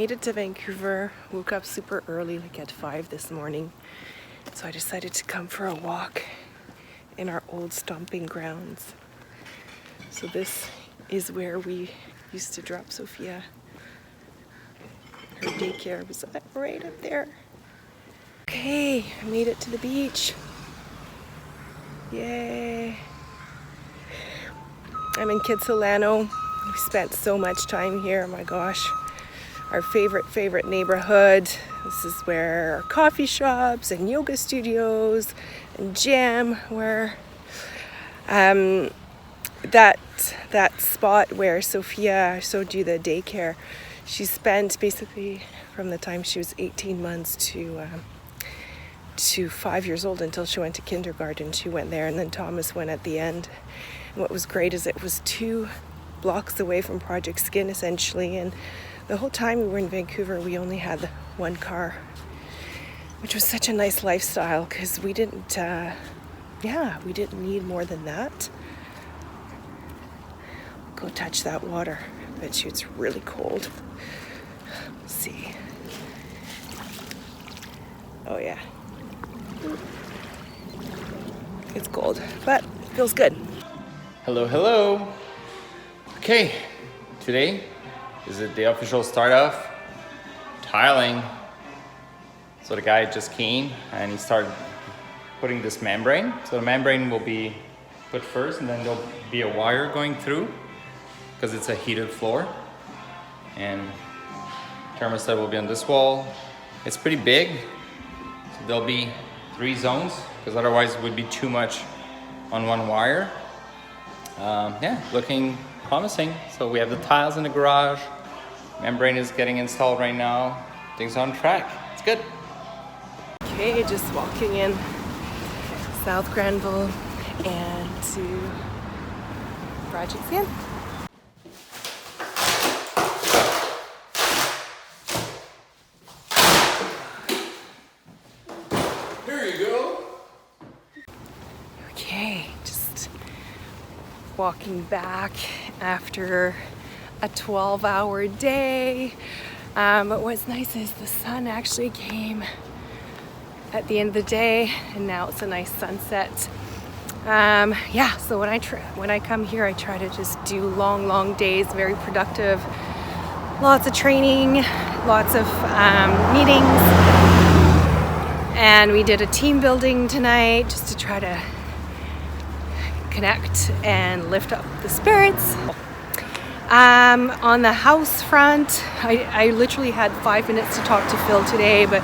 made it to Vancouver. Woke up super early, like at 5 this morning. So I decided to come for a walk in our old stomping grounds. So this is where we used to drop Sophia. Her daycare was right up there. Okay, I made it to the beach. Yay. I'm in Kitsilano. We spent so much time here, oh my gosh. Our favorite neighborhood. This is where our coffee shops and yoga studios and gym were. That spot where Sophia showed you the daycare, she spent basically from the time she was 18 months to 5 years old until she went to kindergarten. She went there, and then Thomas went at the end. And what was great is it was 2 blocks away from Project Skin, essentially, and the whole time we were in Vancouver, we only had 1 car, which was such a nice lifestyle because we didn't need more than that. Go touch that water. I bet you it's really cold. Let's see. Oh yeah. It's cold, but feels good. Hello. Okay, today is the official start of tiling. So the guy just came and he started putting this membrane. So the membrane will be put first, and then there'll be a wire going through because it's a heated floor. And thermostat will be on this wall. It's pretty big. So there'll be 3 zones because otherwise it would be too much on one wire. Looking promising. So we have the tiles in the garage. Membrane is getting installed right now. Things on track. It's good. Okay, just walking in South Granville and to Project Skin. Here you go. Okay, just walking back after a 12-hour day. But what's nice is the sun actually came at the end of the day, and now it's a nice sunset. So when I come here, I try to just do long days, very productive, lots of training, lots of meetings, and we did a team building tonight just to try to connect and lift up the spirits. On the house front, I literally had 5 minutes to talk to Phil today, but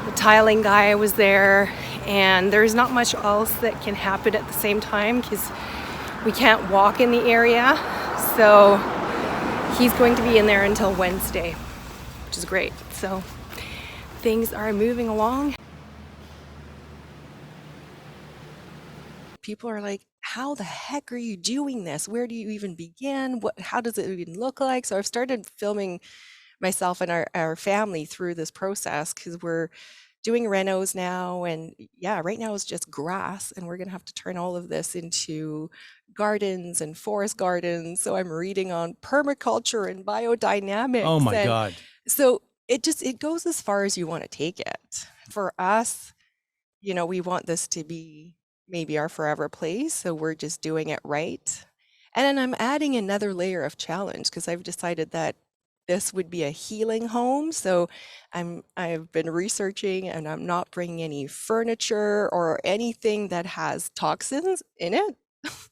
the tiling guy was there, and there's not much else that can happen at the same time because we can't walk in the area. So he's going to be in there until Wednesday, which is great. So things are moving along. People are like, how the heck are you doing this? Where do you even begin? How does it even look like? So I've started filming myself and our family through this process because we're doing renos now, and right now it's just grass, and we're gonna have to turn all of this into gardens and forest gardens. So I'm reading on permaculture and biodynamics. Oh my and God. So it goes as far as you want to take it. For us, we want this to be maybe our forever place, so we're just doing it right. And then I'm adding another layer of challenge because I've decided that this would be a healing home. So I've been researching, and I'm not bringing any furniture or anything that has toxins in it.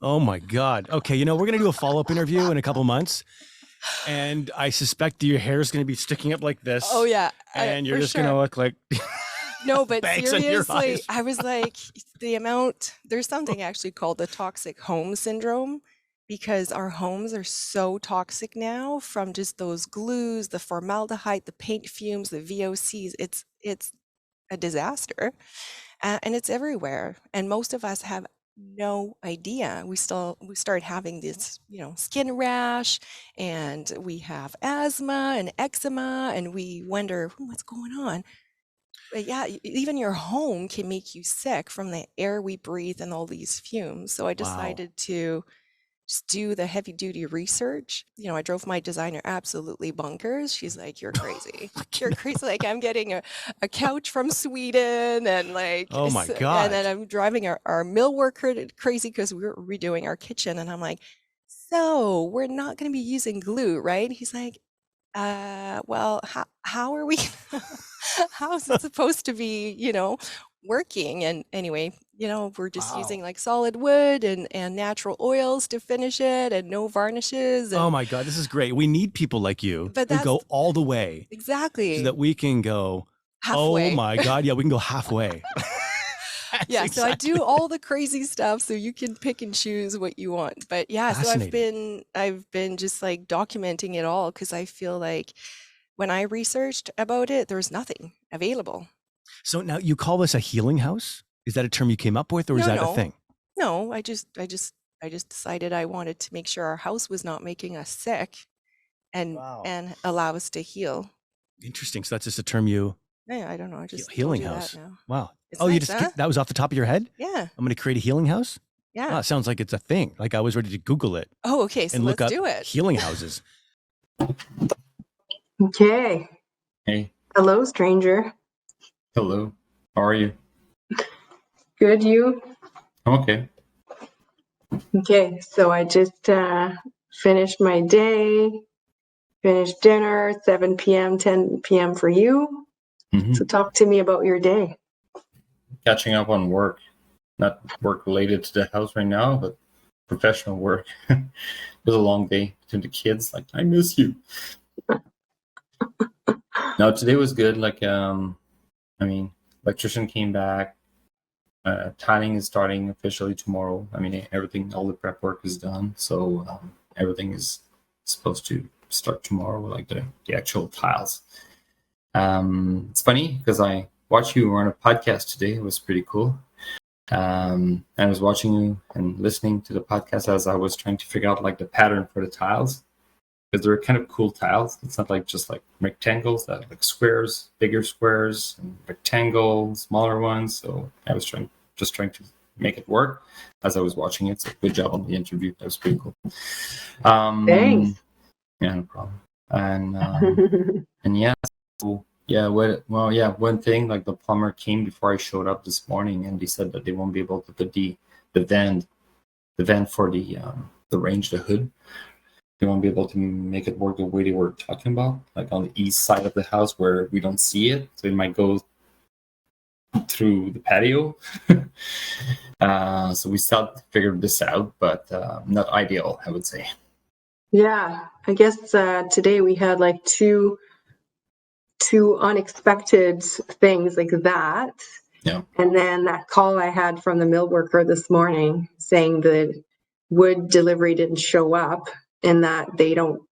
Oh my God. Okay, we're gonna do a follow-up interview in a couple months, and I suspect your hair is gonna be sticking up like this. Oh yeah, and you're for just sure. gonna look like No, but bags on your seriously, eyes. I was like, there's something actually called the toxic home syndrome, because our homes are so toxic now from just those glues, the formaldehyde, the paint fumes, the VOCs. It's a disaster, and it's everywhere. And most of us have no idea. We start having this, skin rash, and we have asthma and eczema, and we wonder what's going on. But even your home can make you sick from the air we breathe and all these fumes. So I Wow. decided to just do the heavy duty research. You know, I drove my designer absolutely bonkers. She's like, "You're crazy. You're crazy." Like, I'm getting a couch from Sweden, and like, Oh my and then God. I'm driving our mill worker crazy because we were redoing our kitchen. And I'm like, "So we're not going to be using glue, right?" He's like, well, how are we, how is it supposed to be, working? And anyway, we're just using Wow. like solid wood and natural oils to finish it and no varnishes. Oh And, my God, this is great. We need people like you but who that's go all the way so exactly that we can go, oh halfway. my God, yeah, we can go halfway. That's Yeah, so I do exactly all the crazy stuff so you can pick and choose what you want. But yeah, so fascinating. I've been just like documenting it all because I feel like when I researched about it, there was nothing available. So now you call this a healing house? Is that a term you came up with, or is No, that a no, thing? no. I just decided I wanted to make sure our house was not making us sick Wow. and allow us to heal. Interesting. So that's just a term you Yeah, I don't know. I just told healing you that house. now. Wow. It's Oh, you nice, just huh? that was off the top of your head? Yeah, I'm going to create a healing house? yeah. Wow, it sounds like it's a thing. Like I was ready to Google it Oh, okay. So and look let's up do it. healing houses. Okay. Hey, Hello, stranger. hello. How are you? Good, you? I'm okay. Okay, so I just finished my day, finished dinner, 7 p.m., 10 p.m. for you. So hmm talk to me about your day. Catching up on work. Not work related to the house right now, but professional work. It was a long day to the kids. Like, I miss you. No, today was good. Like, I mean, electrician came back. Tiling is starting officially tomorrow. I mean, everything, all the prep work is done. So everything is supposed to start tomorrow, like the actual tiles. It's funny because I watched you on a podcast today. It was pretty cool. I was watching you and listening to the podcast as I was trying to figure out like the pattern for the tiles because they're kind of cool tiles. It's not like just like rectangles, that like squares, bigger squares, and rectangles, smaller ones. So I was trying to make it work as I was watching it. So good job on the interview. That was pretty cool. Thanks. Yeah, no problem. And yeah, so yeah, one thing like the plumber came before I showed up this morning, and they said that they won't be able to put the vent for the range, the hood. They won't be able to make it work the way they were talking about, like on the east side of the house where we don't see it. So it might go through the patio. So we still have to figure this out, but not ideal, I would say. Yeah, I guess today we had like two unexpected things like that. Yeah. And then that call I had from the mill worker this morning saying the wood delivery didn't show up and that they don't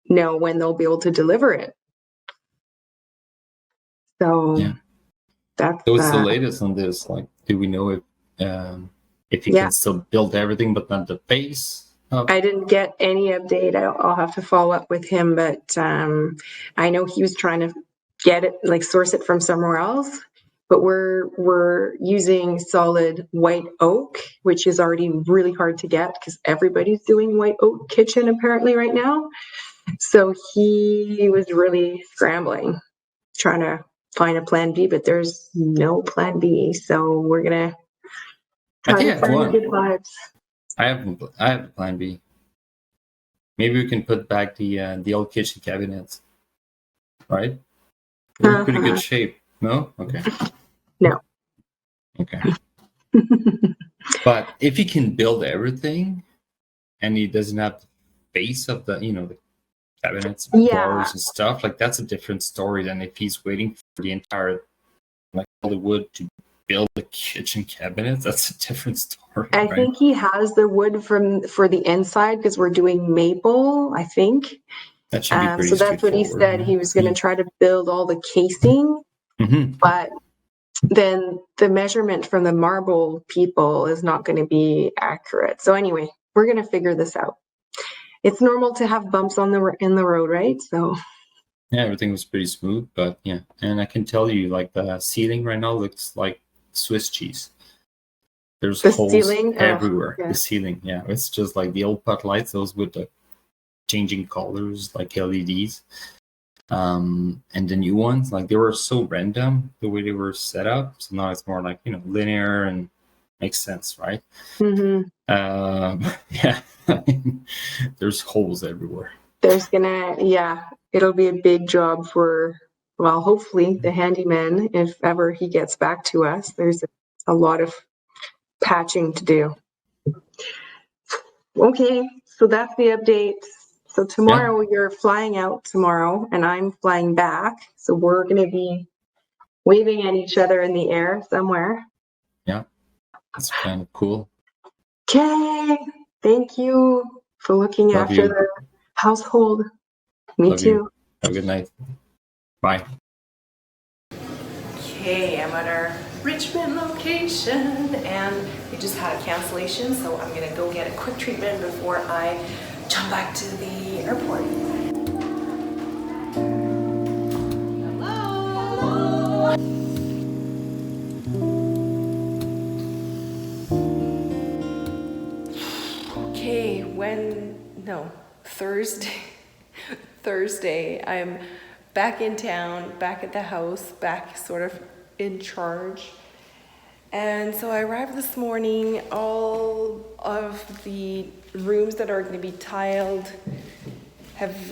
know when they'll be able to deliver it. So Yeah. that's So what's the latest on this? Like, do we know if you yeah. can still build everything but not the base? I didn't get any update. I'll have to follow up with him, but I know he was trying to get it, like source it from somewhere else. But we're using solid white oak, which is already really hard to get because everybody's doing white oak kitchen apparently right now. So he was really scrambling, trying to find a plan B, but there's no plan B. So we're gonna I try think to I have find good one. vibes. I have a plan B. Maybe we can put back the old kitchen cabinets, right? They're in pretty good shape. No? Okay. No. Okay. But if he can build everything and he doesn't have the base of the cabinets, Yeah, drawers and stuff, like that's a different story than if he's waiting for the entire like all the wood to build the kitchen cabinets. That's a different story, I right? think he has the wood for the inside because we're doing maple, I think. That should be pretty So that's what he straightforward. said. He was going to try to build all the casing, Mm-hmm. but then the measurement from the marble people is not going to be accurate. So anyway, we're going to figure this out. It's normal to have bumps in the road, right? So Yeah, everything was pretty smooth, but yeah. And I can tell you, like the ceiling right now looks like Swiss cheese. There's The holes ceiling? Oh, everywhere. yeah. The ceiling, yeah, it's just like the old putt lights, those with the changing colors, like LEDs. And the new ones, like they were so random the way they were set up. So now it's more like, you know, linear and makes sense, right? Hmm. Yeah, there's holes everywhere. There's yeah, it'll be a big job for, well, hopefully the handyman, if ever he gets back to us. There's a lot of patching to do. Okay, so that's the update. So Yeah, tomorrow you're flying out tomorrow and I'm flying back. So we're going to be waving at each other in the air somewhere. yeah, it's kind of cool. Okay, thank you for looking Love after you. the household. Me Love you. too. Have a good night. Bye. Okay, I'm at our Richmond location and we just had a cancellation, so I'm gonna go get a quick treatment before I jump back to the airport. Hello. Okay, Thursday. Thursday, I'm back in town, back at the house, back sort of in charge. And so I arrived this morning. All of the rooms that are going to be tiled have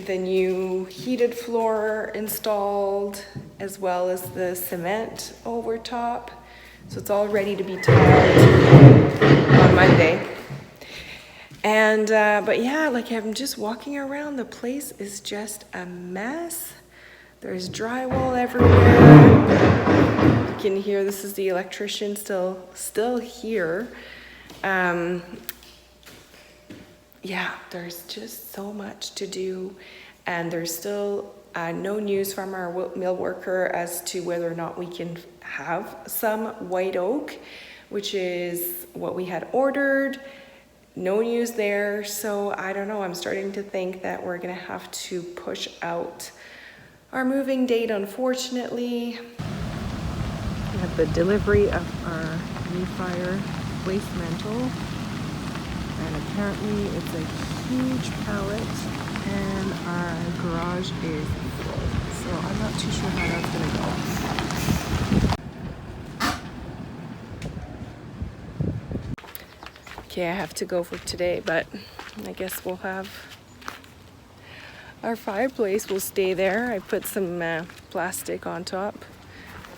the new heated floor installed, as well as the cement over top. So it's all ready to be tiled on Monday. And, but yeah, like I'm just walking around, the place is just a mess. There's drywall everywhere. You can hear this is the electrician still here. Yeah, there's just so much to do. And there's still no news from our mill worker as to whether or not we can have some white oak, which is what we had ordered. No news there, so I don't know. I'm starting to think that we're gonna have to push out our moving date, unfortunately. We have the delivery of our new fireplace mantel, and apparently it's a huge pallet, and our garage is full. So I'm not too sure how that's gonna go. Okay, I have to go for today, but I guess we'll have our fireplace will stay there. I put some plastic on top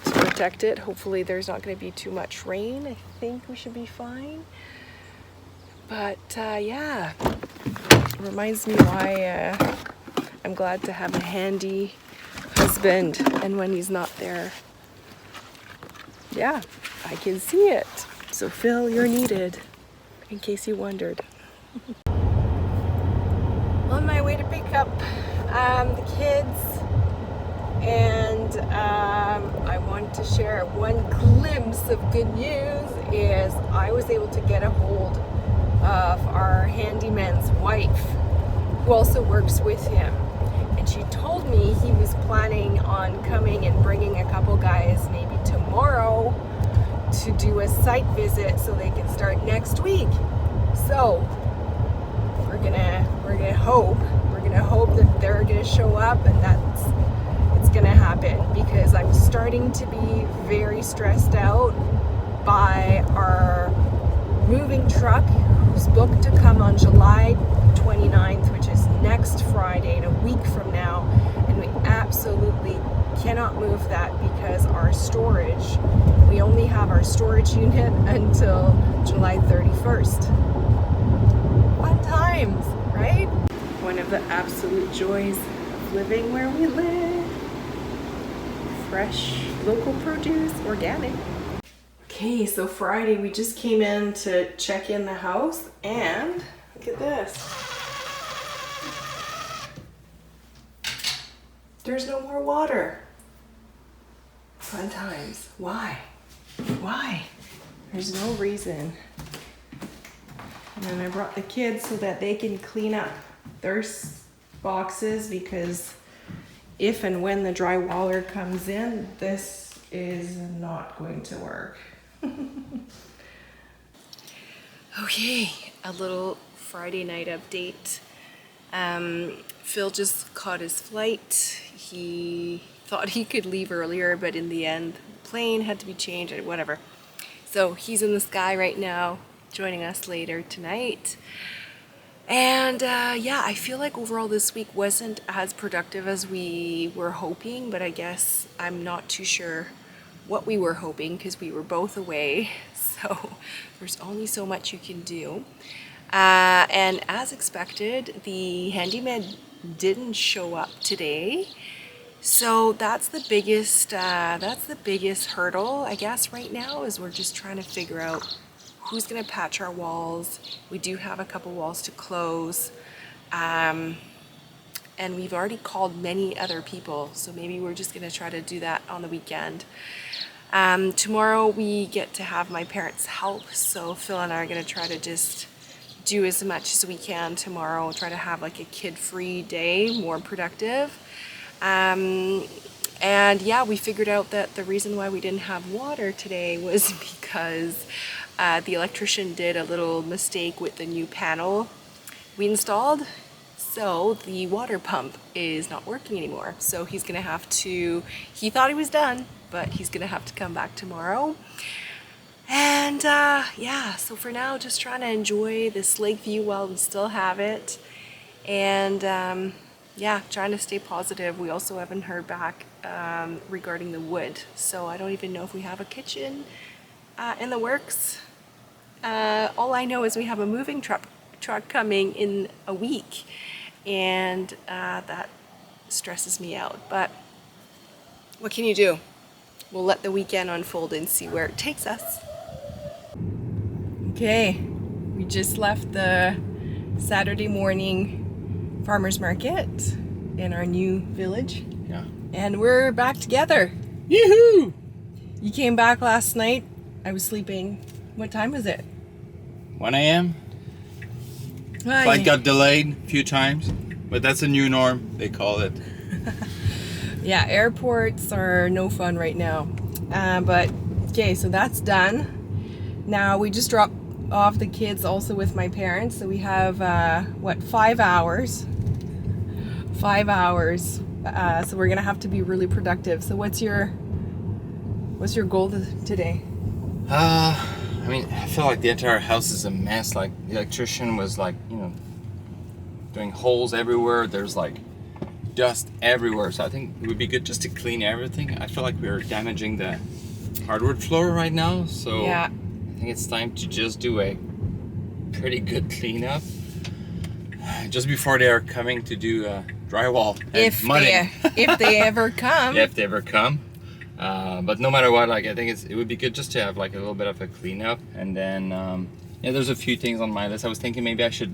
to protect it. Hopefully there's not going to be too much rain. I think we should be fine. But yeah, it reminds me why I'm glad to have a handy husband, and when he's not there, yeah, I can see it. So Phil, you're needed, in case you wondered. On my way to pick up the kids, and I want to share one glimpse of good news is I was able to get a hold of our handyman's wife, who also works with him, and she told me he was planning on coming and bringing a couple guys maybe tomorrow to do a site visit so they can start next week. So we're gonna hope that they're gonna show up, and it's gonna happen, because I'm starting to be very stressed out by our moving truck, who's booked to come on July 29th, which is next Friday and a week from now, and we absolutely cannot move that because we only have our storage unit until July 31st. Fun times, right? One of the absolute joys of living where we live. Fresh, local produce, organic. Okay, so Friday we just came in to check in the house, and look at this. There's no more water. Fun times. Why? Why? There's no reason. And then I brought the kids so that they can clean up their boxes, because if and when the drywaller comes in, this is not going to work. Okay, a little Friday night update. Phil just caught his flight. He thought he could leave earlier, but in the end, the plane had to be changed or whatever. So he's in the sky right now, joining us later tonight. And yeah, I feel like overall this week wasn't as productive as we were hoping, but I guess I'm not too sure what we were hoping because we were both away. So there's only so much you can do. And as expected, the handyman didn't show up today. So that's the biggest hurdle, I guess, right now is we're just trying to figure out who's gonna patch our walls. We do have a couple walls to close. And we've already called many other people, so maybe we're just gonna try to do that on the weekend. Tomorrow we get to have my parents help, so Phil and I are gonna try to just do as much as we can tomorrow, try to have like a kid-free day, more productive. And yeah, we figured out that the reason why we didn't have water today was because the electrician did a little mistake with the new panel we installed. So the water pump is not working anymore. So he's gonna have to, he thought he was done, but he's gonna have to come back tomorrow. And yeah, so for now, just trying to enjoy this lake view while we still have it. And yeah, trying to stay positive. We also haven't heard back regarding the wood. So I don't even know if we have a kitchen in the works. All I know is we have a moving truck coming in a week. And that stresses me out. But what can you do? We'll let the weekend unfold and see where it takes us. Okay, we just left the Saturday morning farmers market in our new village. Yeah. And we're back together. Yoo-hoo! You came back last night. I was sleeping. What time was it? 1 a.m. Flight got delayed a few times, but that's a new norm, they call it. Yeah, airports are no fun right now. But okay, so that's done. Now we just dropped off the kids also with my parents. So we have, 5 hours? 5 hours. So we're gonna have to be really productive. So what's your goal today? I mean, I feel like the entire house is a mess. Like, the electrician was like, doing holes everywhere. There's like dust everywhere. So I think it would be good just to clean everything. I feel like we're damaging the hardwood floor right now. So yeah. I think it's time to just do a pretty good cleanup just before they are coming to do drywall and mudding. If they ever come. Yeah, if they ever come. But no matter what, like, I think it would be good just to have like a little bit of a cleanup. And then yeah, there's a few things on my list. I was thinking maybe I should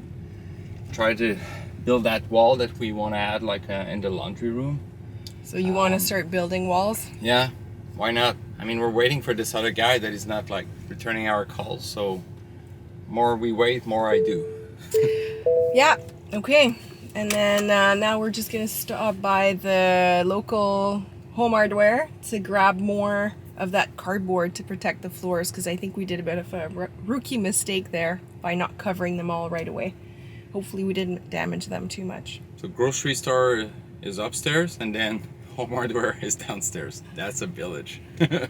try to build that wall that we want to add like in the laundry room. So you want to start building walls? Yeah, why not? I mean, we're waiting for this other guy that is not like returning our calls. So more we wait, more I do. Yeah, okay. And then now we're just gonna stop by the local home hardware to grab more of that cardboard to protect the floors, because I think we did a bit of a rookie mistake there by not covering them all right away. Hopefully we didn't damage them too much. So grocery store is upstairs and then home hardware is downstairs. That's a village.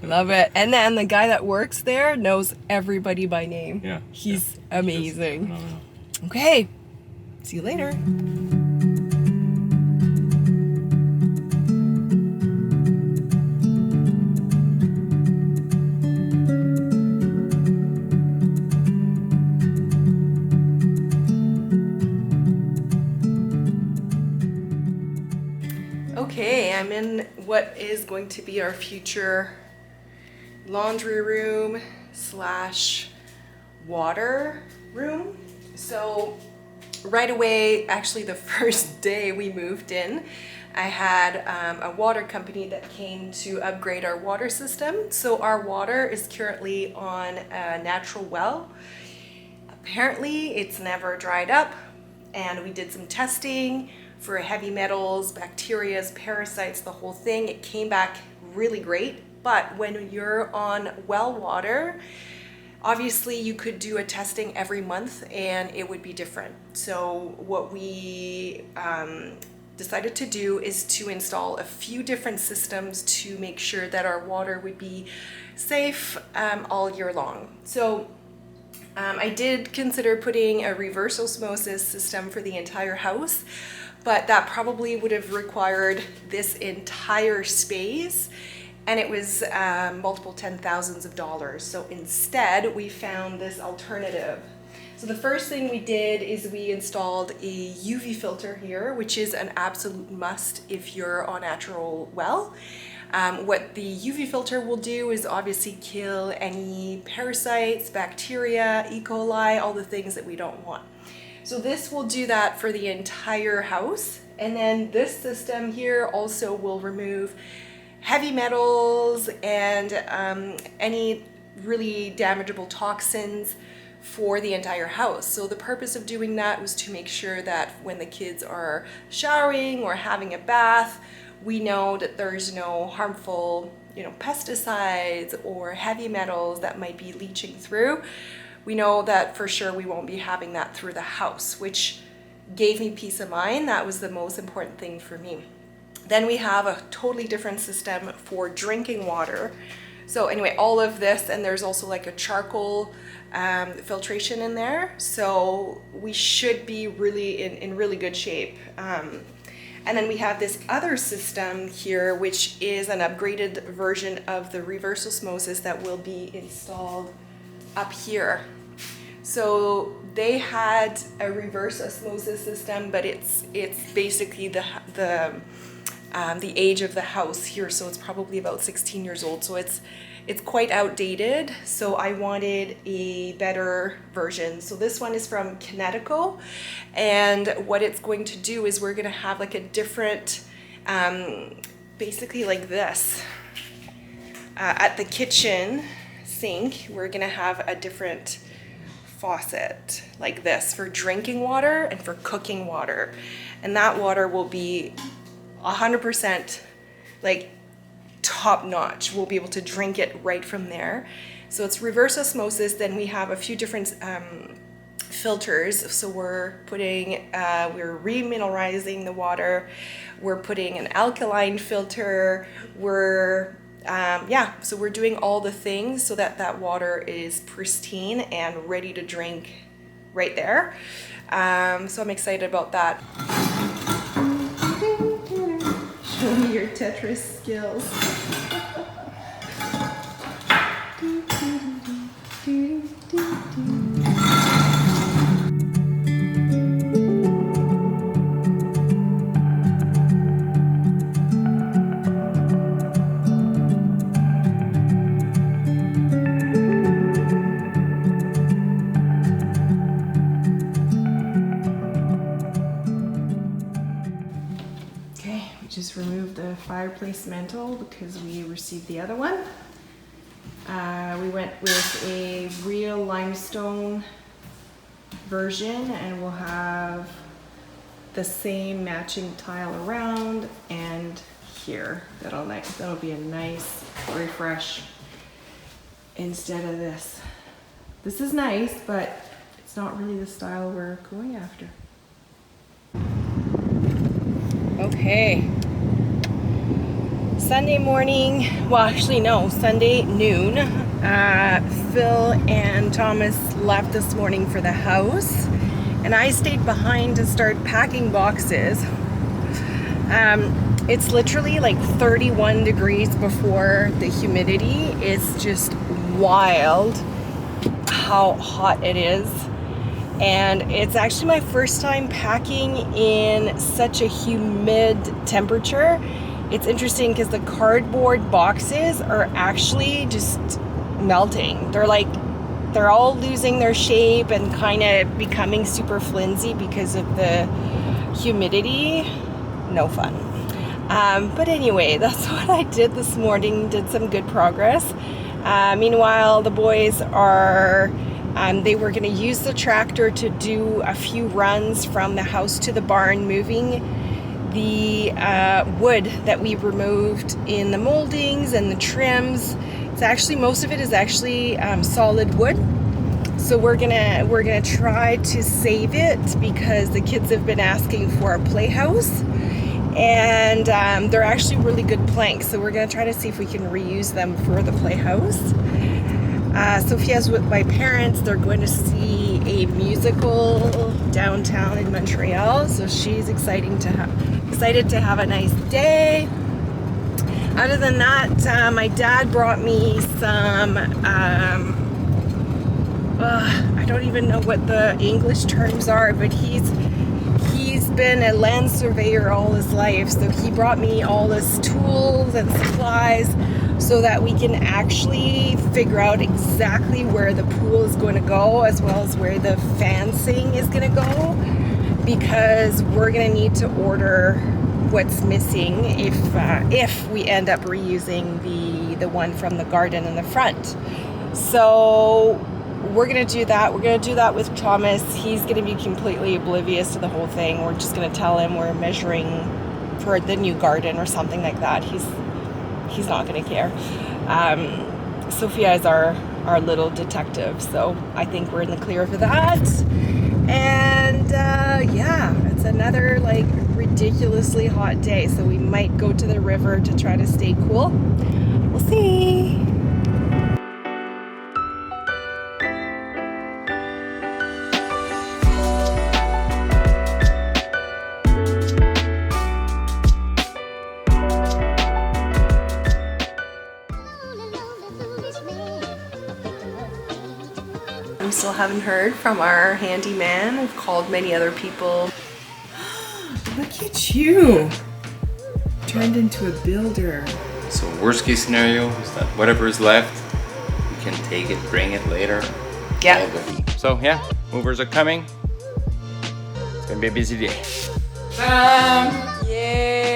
Love it. And then the guy that works there knows everybody by name. Yeah. He's amazing. Okay, see you later. Okay, I'm in what is going to be our future laundry room slash water room. So right away, actually the first day we moved in, I had a water company that came to upgrade our water system. So our water is currently on a natural well. Apparently it's never dried up, and we did some testing for heavy metals, bacteria, parasites, the whole thing. It came back really great. But when you're on well water, obviously you could do a testing every month and it would be different. So what we decided to do is to install a few different systems to make sure that our water would be safe all year long. So I did consider putting a reverse osmosis system for the entire house, but that probably would have required this entire space, and it was multiple $10,000s. So instead we found this alternative. So the first thing we did is we installed a UV filter here, which is an absolute must if you're on natural well. What the UV filter will do is obviously kill any parasites, bacteria, E. coli, all the things that we don't want. So this will do that for the entire house. And then this system here also will remove heavy metals and any really damageable toxins for the entire house. So the purpose of doing that was to make sure that when the kids are showering or having a bath, we know that there's no harmful, pesticides or heavy metals that might be leaching through. We know that for sure we won't be having that through the house, which gave me peace of mind. That was the most important thing for me. Then we have a totally different system for drinking water. So anyway, all of this, and there's also like a charcoal filtration in there. So we should be really in really good shape. And then we have this other system here, which is an upgraded version of the reverse osmosis that will be installed up here. So they had a reverse osmosis system, but it's basically the age of the house here, so it's probably about 16 years old. So it's quite outdated. So I wanted a better version. So this one is from Kinetico, and what it's going to do is we're going to have like a different, basically like this. At the kitchen sink, we're going to have a different faucet like this for drinking water and for cooking water, and that water will be 100% like top notch. We'll be able to drink it right from there. So it's reverse osmosis. Then we have a few different filters. So we're remineralizing the water. We're putting an alkaline filter. So we're doing all the things so that water is pristine and ready to drink right there. So I'm excited about that. Show me your Tetris skills. Just removed the fireplace mantel because we received the other one. We went with a real limestone version, and we'll have the same matching tile around and here. That'll be a nice refresh instead of this. This is nice, but it's not really the style we're going after. Okay. Sunday morning, well actually no, Sunday noon. Phil and Thomas left this morning for the house, and I stayed behind to start packing boxes. It's literally like 31 degrees before the humidity. It's just wild how hot it is. And it's actually my first time packing in such a humid temperature. It's interesting because the cardboard boxes are actually just melting. They're all losing their shape and kind of becoming super flimsy because of the humidity. No fun. But anyway, that's what I did this morning. Did some good progress. Meanwhile, the boys are they were going to use the tractor to do a few runs from the house to the barn, moving the wood that we removed in the moldings and the trims. It's actually, most of it is actually solid wood. So we're gonna try to save it because the kids have been asking for a playhouse, and they're actually really good planks. So we're gonna try to see if we can reuse them for the playhouse. Sophia's with my parents. They're going to see a musical downtown in Montreal, so she's excited to have a nice day. Other than that, my dad brought me some I don't even know what the English terms are, but he's been a land surveyor all his life, so he brought me all his tools and supplies so that we can actually figure out exactly where the pool is going to go, as well as where the fencing is going to go, because we're going to need to order what's missing if we end up reusing the one from the garden in the front. So we're going to do that. We're going to do that with Thomas. He's going to be completely oblivious to the whole thing. We're just going to tell him we're measuring for the new garden or something like that. He's not going to care. Sophia is our little detective, so I think we're in the clear for that. And yeah, it's another like ridiculously hot day, so we might go to the river to try to stay cool. We'll see. We still haven't heard from our handyman. We've called many other people. Look at you! Turned into a builder. So worst case scenario is that whatever is left, we can take it, bring it later. Yeah. All good. So yeah, movers are coming. It's gonna be a busy day. Yay!